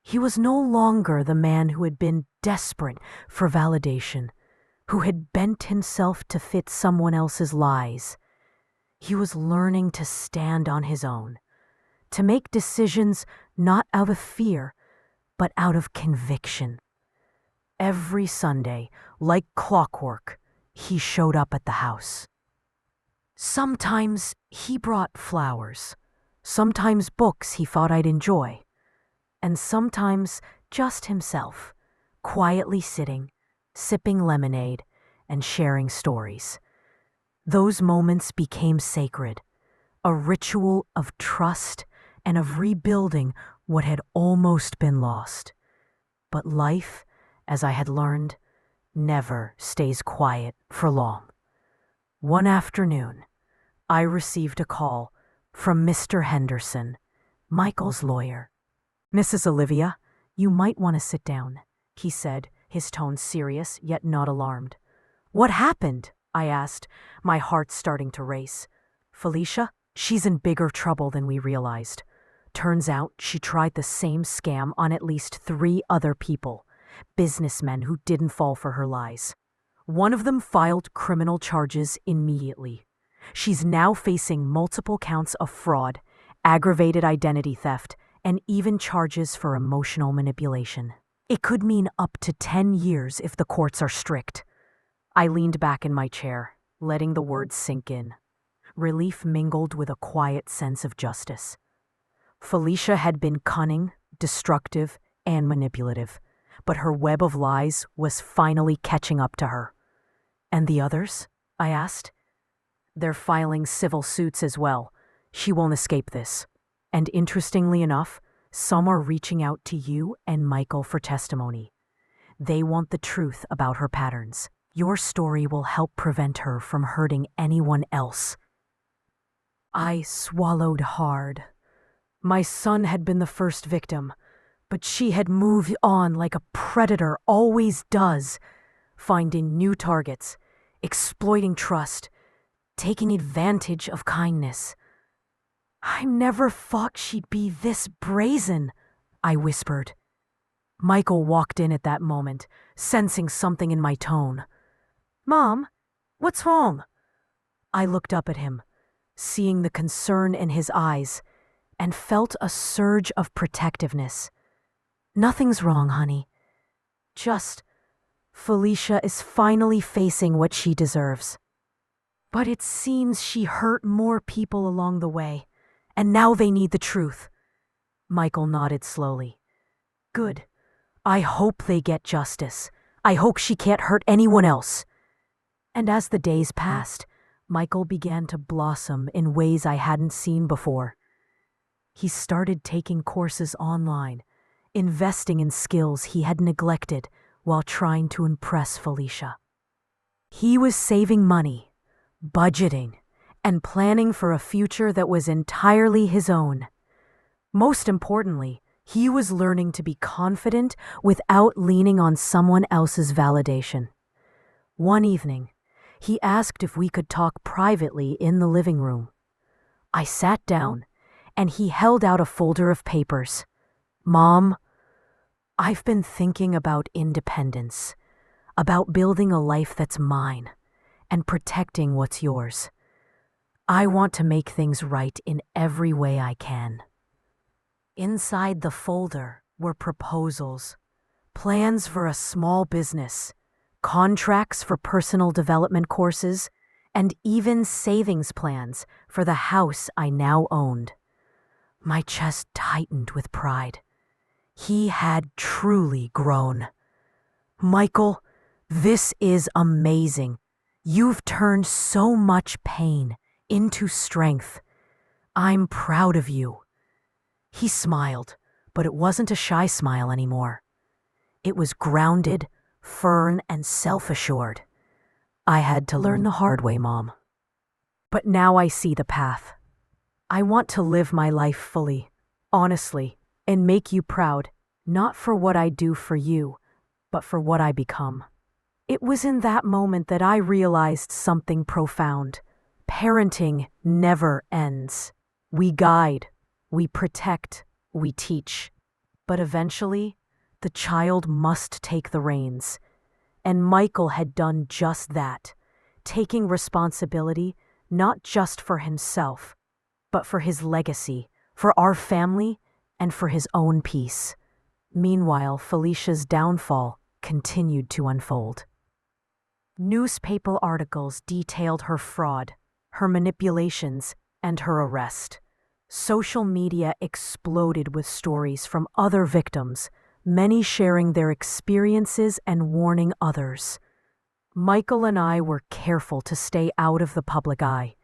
He was no longer the man who had been desperate for validation, who had bent himself to fit someone else's lies. He was learning to stand on his own, to make decisions not out of fear, but out of conviction. Every Sunday, like clockwork, he showed up at the house. Sometimes he brought flowers, sometimes books he thought I'd enjoy, and sometimes just himself, quietly sitting, sipping lemonade, and sharing stories. Those moments became sacred, a ritual of trust and of rebuilding what had almost been lost. But life, as I had learned, never stays quiet for long. One afternoon, I received a call from Mr. Henderson, Michael's lawyer. "Mrs. Olivia, you might want to sit down," he said, his tone serious yet not alarmed. "What happened?" I asked, my heart starting to race. "Felicia, She's in bigger trouble than we realized. Turns out she tried the same scam on at least 3 other people, businessmen who didn't fall for her lies. One of them filed criminal charges immediately. She's now facing multiple counts of fraud, aggravated identity theft, and even charges for emotional manipulation. It could mean up to 10 years if the courts are strict. I leaned back in my chair, letting the words sink in. Relief mingled with a quiet sense of justice. Felicia had been cunning, destructive, and manipulative, but her web of lies was finally catching up to her. And the others? I asked. They're filing civil suits as well. She won't escape this. And interestingly enough, some are reaching out to you and Michael for testimony. They want the truth about her patterns. Your story will help prevent her from hurting anyone else. I swallowed hard. My son had been the first victim, but she had moved on like a predator always does, finding new targets, exploiting trust, taking advantage of kindness. I never thought she'd be this brazen, I whispered. Michael walked in at that moment, sensing something in my tone. Mom, what's wrong? I looked up at him, seeing the concern in his eyes, and felt a surge of protectiveness. Nothing's wrong, honey. Just, Felicia is finally facing what she deserves. But it seems she hurt more people along the way, and now they need the truth. Michael nodded slowly. Good. I hope they get justice. I hope she can't hurt anyone else. And as the days passed, Michael began to blossom in ways I hadn't seen before. He started taking courses online, investing in skills he had neglected while trying to impress Felicia. He was saving money, budgeting, and planning for a future that was entirely his own. Most importantly, he was learning to be confident without leaning on someone else's validation. One evening, he asked if we could talk privately in the living room. I sat down, and he held out a folder of papers. Mom, I've been thinking about independence, about building a life that's mine, and protecting what's yours. I want to make things right in every way I can. Inside the folder were proposals, plans for a small business, contracts for personal development courses, and even savings plans for the house I now owned. My chest tightened with pride. He had truly grown. Michael, this is amazing. You've turned so much pain into strength. I'm proud of you. He smiled, but it wasn't a shy smile anymore. It was grounded, firm, and self-assured. I had to learn the hard way, Mom. But now I see the path. I want to live my life fully, honestly, and make you proud, not for what I do for you, but for what I become. It was in that moment that I realized something profound. Parenting never ends. We guide, we protect, we teach. But eventually, the child must take the reins. And Michael had done just that, taking responsibility not just for himself, but for his legacy, for our family, and for his own peace. Meanwhile, Felicia's downfall continued to unfold. Newspaper articles detailed her fraud, her manipulations, and her arrest. Social media exploded with stories from other victims, many sharing their experiences and warning others. Michael and I were careful to stay out of the public eye,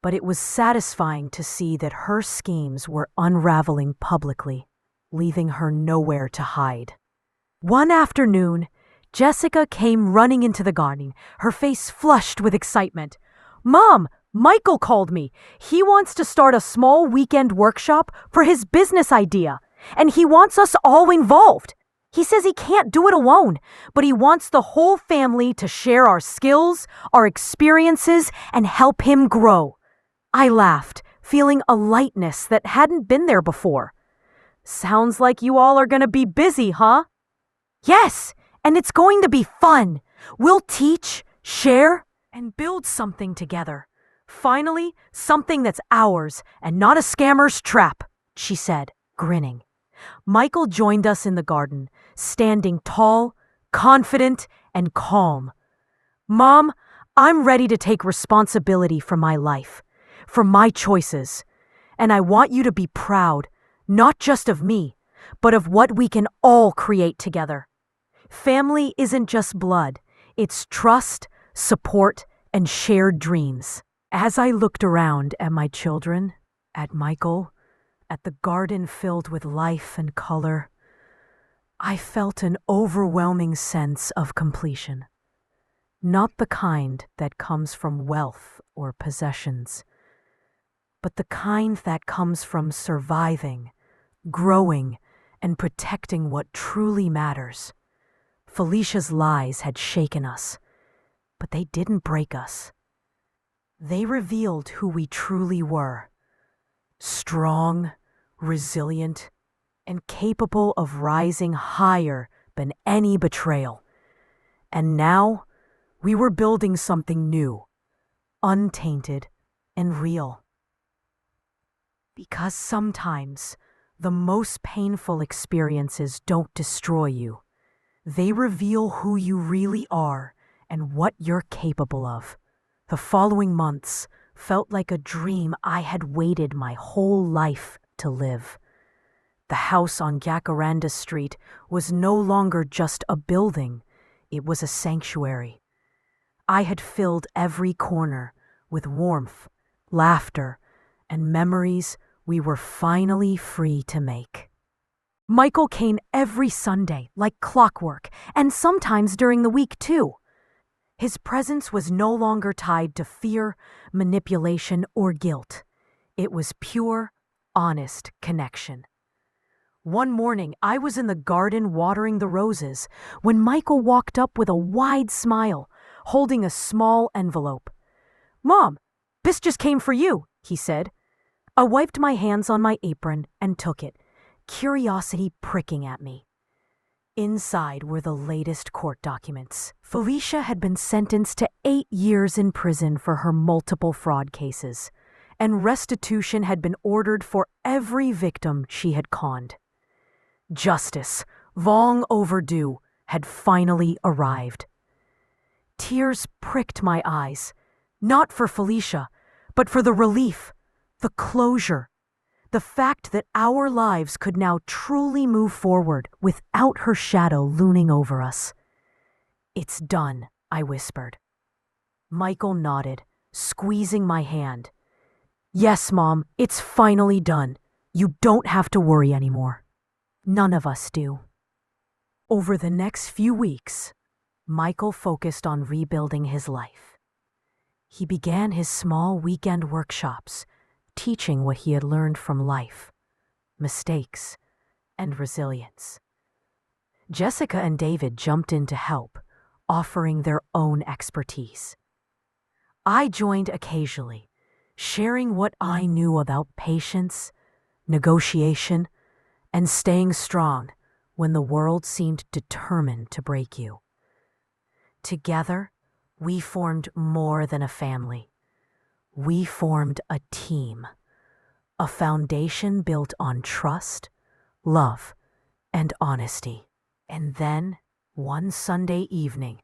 but it was satisfying to see that her schemes were unraveling publicly, leaving her nowhere to hide. One afternoon, Jessica came running into the garden, her face flushed with excitement. Mom, Michael called me. He wants to start a small weekend workshop for his business idea, and he wants us all involved. He says he can't do it alone, but he wants the whole family to share our skills, our experiences, and help him grow. I laughed, feeling a lightness that hadn't been there before. Sounds like you all are gonna be busy, huh? Yes, and it's going to be fun. We'll teach, share, and build something together. Finally, something that's ours and not a scammer's trap, she said, grinning. Michael joined us in the garden, standing tall, confident, and calm. Mom, I'm ready to take responsibility for my life, for my choices, and I want you to be proud, not just of me, but of what we can all create together. Family isn't just blood, it's trust, support, and shared dreams. As I looked around at my children, at Michael, at the garden filled with life and color, I felt an overwhelming sense of completion. Not the kind that comes from wealth or possessions, but the kind that comes from surviving, growing, and protecting what truly matters. Felicia's lies had shaken us, but they didn't break us. They revealed who we truly were: strong, resilient, and capable of rising higher than any betrayal. And now, we were building something new, untainted, and real. Because sometimes, the most painful experiences don't destroy you. They reveal who you really are and what you're capable of. The following months felt like a dream I had waited my whole life to live. The house on Jacaranda Street was no longer just a building, it was a sanctuary. I had filled every corner with warmth, laughter, and memories we were finally free to make. Michael came every Sunday, like clockwork, and sometimes during the week too. His presence was no longer tied to fear, manipulation, or guilt. It was pure, honest connection. One morning, I was in the garden watering the roses when Michael walked up with a wide smile, holding a small envelope. "Mom, this just came for you," he said. I wiped my hands on my apron and took it, curiosity pricking at me. Inside were the latest court documents. Felicia had been sentenced to 8 years in prison for her multiple fraud cases, and restitution had been ordered for every victim she had conned. Justice, long overdue, had finally arrived. Tears pricked my eyes, not for Felicia, but for the relief, the closure, the fact that our lives could now truly move forward without her shadow looming over us. "It's done," I whispered. Michael nodded, squeezing my hand. "Yes, Mom, it's finally done. You don't have to worry anymore." None of us do. Over the next few weeks, Michael focused on rebuilding his life. He began his small weekend workshops, teaching what he had learned from life, mistakes, and resilience. Jessica and David jumped in to help, offering their own expertise. I joined occasionally, sharing what I knew about patience, negotiation, and staying strong when the world seemed determined to break you. Together, we formed more than a family. We formed a team, a foundation built on trust, love, and honesty. And then, one Sunday evening,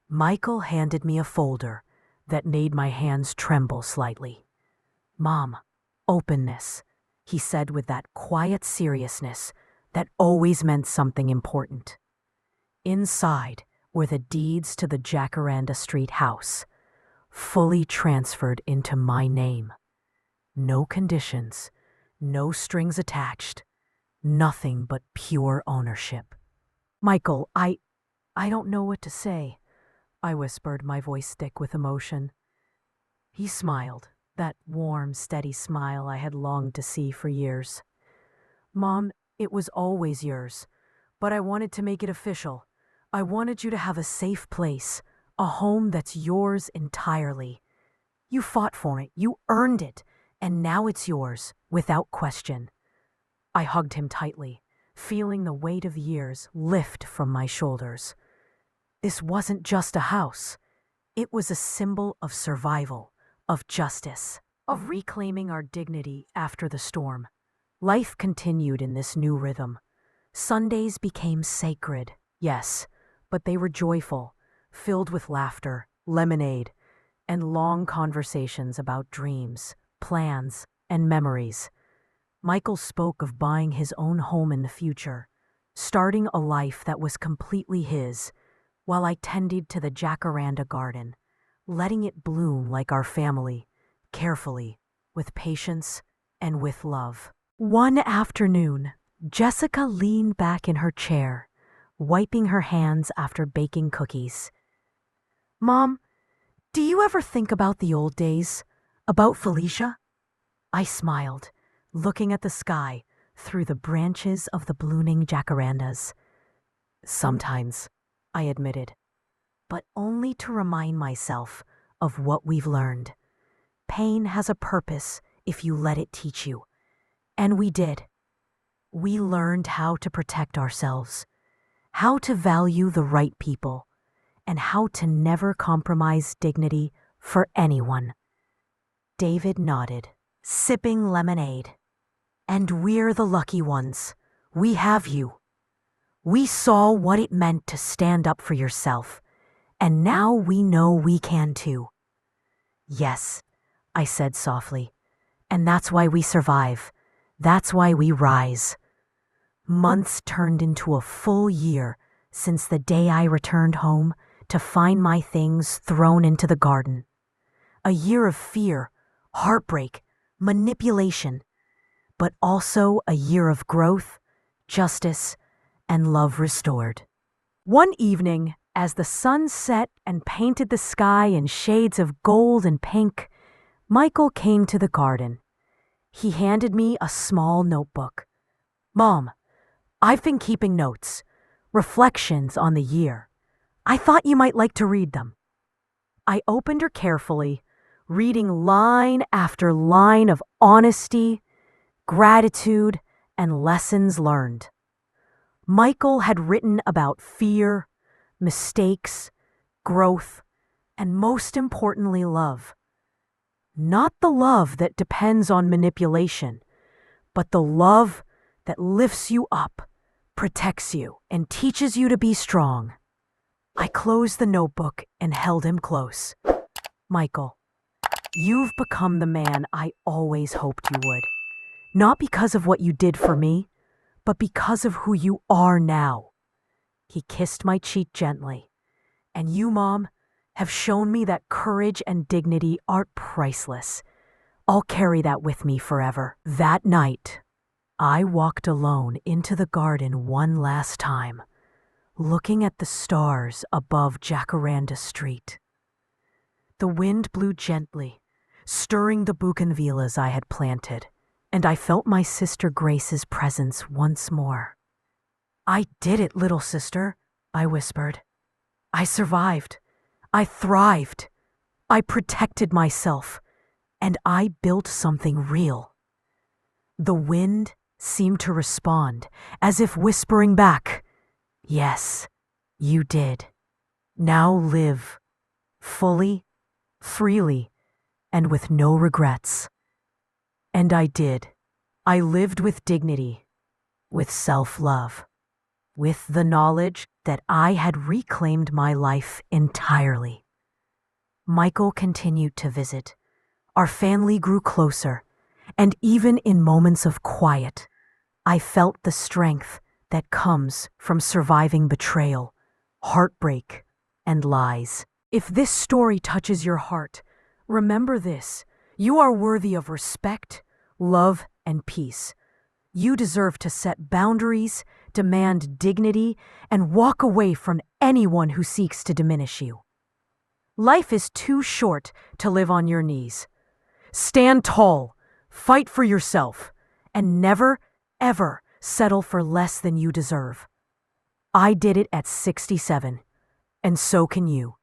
Michael handed me a folder that made my hands tremble slightly. "Mom, open this," he said with that quiet seriousness that always meant something important. Inside were the deeds to the Jacaranda Street house, fully transferred into my name. No conditions, no strings attached, nothing but pure ownership. "Michael, I don't know what to say," I whispered, my voice thick with emotion. He smiled, that warm, steady smile I had longed to see for years. "Mom, it was always yours, but I wanted to make it official. I wanted you to have a safe place, a home that's yours entirely. You fought for it, you earned it, And now it's yours, without question. I hugged him tightly, feeling the weight of years lift from my shoulders. This wasn't just a house. It was a symbol of survival, of justice, of reclaiming our dignity after the storm. Life continued in this new rhythm. Sundays became sacred, yes, but they were joyful, filled with laughter, lemonade, and long conversations about dreams, plans, and memories. Michael spoke of buying his own home in the future, starting a life that was completely his, while I tended to the jacaranda garden, letting it bloom like our family, carefully, with patience, and with love. One afternoon, Jessica leaned back in her chair, wiping her hands after baking cookies. "Mom, do you ever think about the old days? About Felicia?" I smiled, looking at the sky through the branches of the blooming jacarandas. "Sometimes," I admitted, "but only to remind myself of what we've learned. Pain has a purpose if you let it teach you. And we did. We learned how to protect ourselves, how to value the right people, and how to never compromise dignity for anyone." David nodded, sipping lemonade. "And we're the lucky ones. We have you. We saw what it meant to stand up for yourself, and now we know we can too." "Yes," I said softly, "and that's why we survive. That's why we rise." Months turned into a full year since the day I returned home to find my things thrown into the garden. A year of fear, heartbreak, manipulation, but also a year of growth, justice, and love restored. One evening, as the sun set and painted the sky in shades of gold and pink, Michael came to the garden. He handed me a small notebook. "Mom, I've been keeping notes, reflections on the year. I thought you might like to read them." I opened her carefully, reading line after line of honesty, gratitude, and lessons learned. Michael had written about fear, mistakes, growth, and most importantly, love. Not the love that depends on manipulation, but the love that lifts you up, protects you, and teaches you to be strong. I closed the notebook and held him close. "Michael, you've become the man I always hoped you would. Not because of what you did for me, but because of who you are now." He kissed my cheek gently. "And you, Mom, have shown me that courage and dignity are priceless. I'll carry that with me forever." That night, I walked alone into the garden one last time, looking at the stars above Jacaranda Street. The wind blew gently, stirring the bougainvilleas I had planted, and I felt my sister Grace's presence once more. "I did it, little sister," I whispered. "I survived. I thrived. I protected myself, and I built something real." The wind seemed to respond, as if whispering back, "Yes, you did. Now live, fully, freely, and with no regrets." And I did. I lived with dignity, with self-love, with the knowledge that I had reclaimed my life entirely. Michael continued to visit. Our family grew closer, and even in moments of quiet, I felt the strength that comes from surviving betrayal, heartbreak, and lies. If this story touches your heart, remember this: you are worthy of respect, love, and peace. You deserve to set boundaries, demand dignity, and walk away from anyone who seeks to diminish you. Life is too short to live on your knees. Stand tall, fight for yourself, and never, ever settle for less than you deserve. I did it at 67, and so can you.